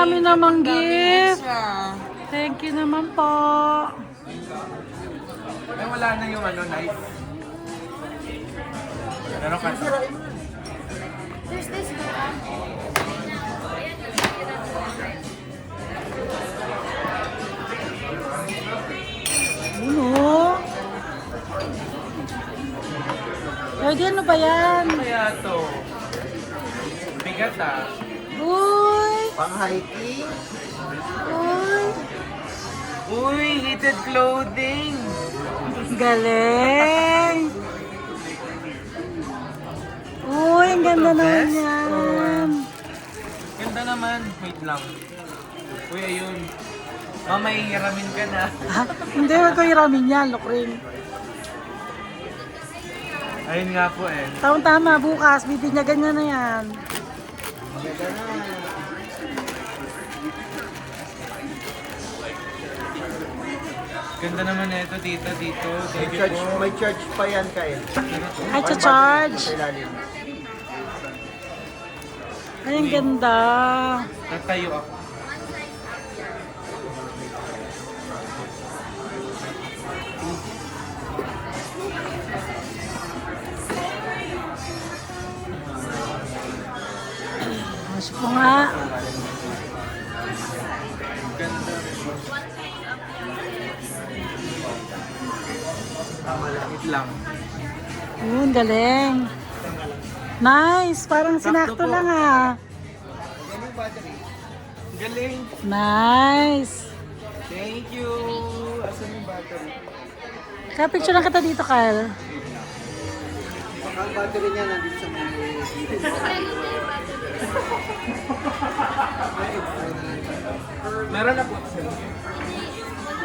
dami namang Dami gift. siya. Thank you naman po. Ay, wala na yung ano, knife. Meron ka. There's this Uno. Pwede ano ba yan? Kaya to. Bigat ah. Uy! Pang-hiking. Uy! Uy, heated clothing. Galing! Uy, ang ganda naman yan. Ganda naman. Wait lang. Uy, ayun. Mamay, hiramin ka na. Ha? Hindi, wag ko hiramin yan, Lokring. Ayun nga po eh. Tama, bukas, bibinyagan niya na yan. Ganda naman na ito, tita, dito. Thank you po. May charge pa yan kayo. Ay, charge. Sa ilalim. Ay, ang ganda. Tatayo ako. Masok po nga. Ganda. Wait lang. Ang galing. Nice, parang sinakto po. lang ah. Galing. Nice. Thank you. Asan yung battery? Kapicture lang kita dito, Kyle. Baka ang battery niya nandito sa mga Meron na po.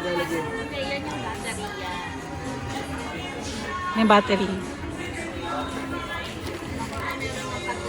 ilalagay. yan yung baterya. May battery.